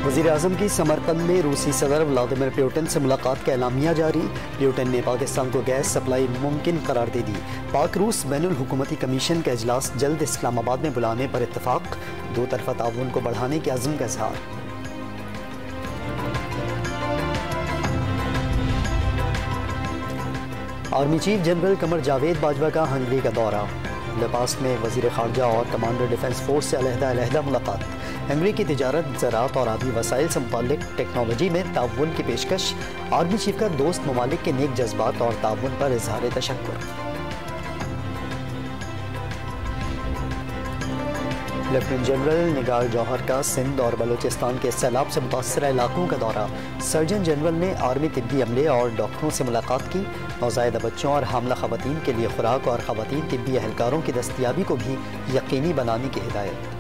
वज़ीर-ए-आज़म की समरकंद में रूसी सदर व्लादिमीर पुतिन से मुलाकात का एलामिया जारी। पुतिन ने पाकिस्तान को गैस सप्लाई मुमकिन करार दे दी। पाक रूस बैनुल हुकूमती कमीशन का इजलास जल्द इस्लामाबाद में बुलाने पर इत्तफाक। दो तरफा ताउन को बढ़ाने के अज़्म का इज़हार। Army chief general Qamar Javed Bajwa का हंगरी का दौरा। बुडापेस्ट में वज़ीर ख़ारजा और कमांडर डिफेंस फोर्स से अलहदा मुलाकात। हंगरी की तिजारत, ज़राअत और आबी वसाइल से मुताल्लिक टेक्नोलॉजी में ताउन की पेशकश। आर्मी चीफ का दोस्त ममालिक के नेक जज्बात और ताउन पर इजहार तशक्कुर। लेफ्टिनेंट जनरल निगार जौहर का सिंध और बलूचिस्तान के सैलाब से मुतासर इलाकों का दौरा। सर्जन जनरल ने आर्मी तिब्बी अमले और डॉक्टरों से मुलाकात की। नौज़ायदा बच्चों और हामला ख़वातीन के लिए खुराक और ख़वातीन तिब्बी एहलकारों की दस्तियाबी को भी यकीनी बनाने की हिदायत।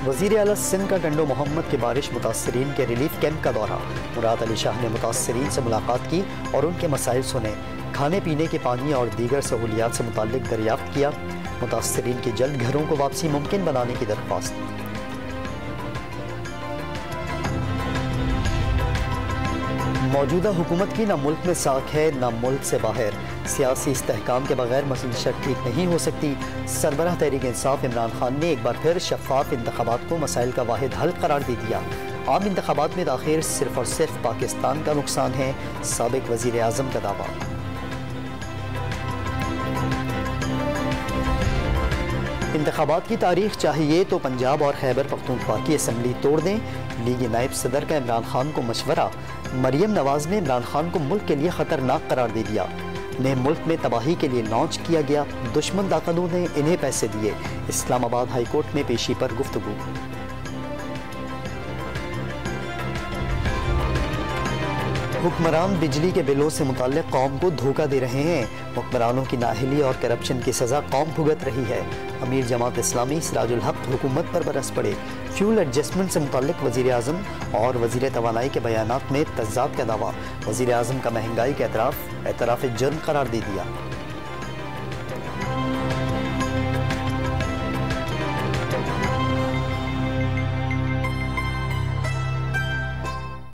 वज़ीर आला सिंध का टंडो मोहम्मद के बारिश मुतासरीन के रिलीफ कैंप का दौरा। मुराद अली शाह ने मुतासरीन से मुलाकात की और उनके मसाइल सुने। खाने पीने के पानी और दीगर सहूलियात से मुताल्लिक दरियाफ्त किया। मुतासरीन की जल्द घरों को वापसी मुमकिन बनाने की दरख्वास्त। मौजूदा हुकूमत की न मुल्क में साख है न मुल्क से बाहर। सियासी इस्तेहकाम के बगैर मसलिशत ठीक नहीं हो सकती। सरबराह तहरीक इंसाफ इमरान खान ने एक बार फिर शफाफ इंतखाबात को मसाइल का वाहिद हल करार दे दिया। आम इंतखाबात में ताख़ीर सिर्फ और सिर्फ पाकिस्तान का नुकसान है, साबिक वज़ीर आज़म का दावा। इंतखाबात की तारीख चाहिए तो पंजाब और खैबर पख्तूनख्वा की असम्बली तोड़ दें। लीगी नायब सदर का इमरान खान को मशवरा। मरियम नवाज ने इमरान खान को मुल्क के लिए खतरनाक करार दे दिया। इन्हें मुल्क में तबाही के लिए लॉन्च किया गया। दुश्मन ताकतों ने इन्हें पैसे दिए। इस्लामाबाद हाई कोर्ट में पेशी पर गुफ्तगू। हुक्मरान बिजली के बिलों से मुताल्लिक कौम को धोखा दे रहे हैं। हुक्मरानों की नाअहली और करप्शन की सज़ा कौम भुगत रही है। अमीर जमात इस्लामी सिराजुल हक हुकूमत पर बरस पड़े। फ्यूल एडजस्टमेंट से मुताल्लिक वज़ीर आज़म और वज़ीर तवानाई के बयानात में तज़ाद का दावा। वज़ीर आज़म का महंगाई का एतराफ़ जुर्म करार दे दिया।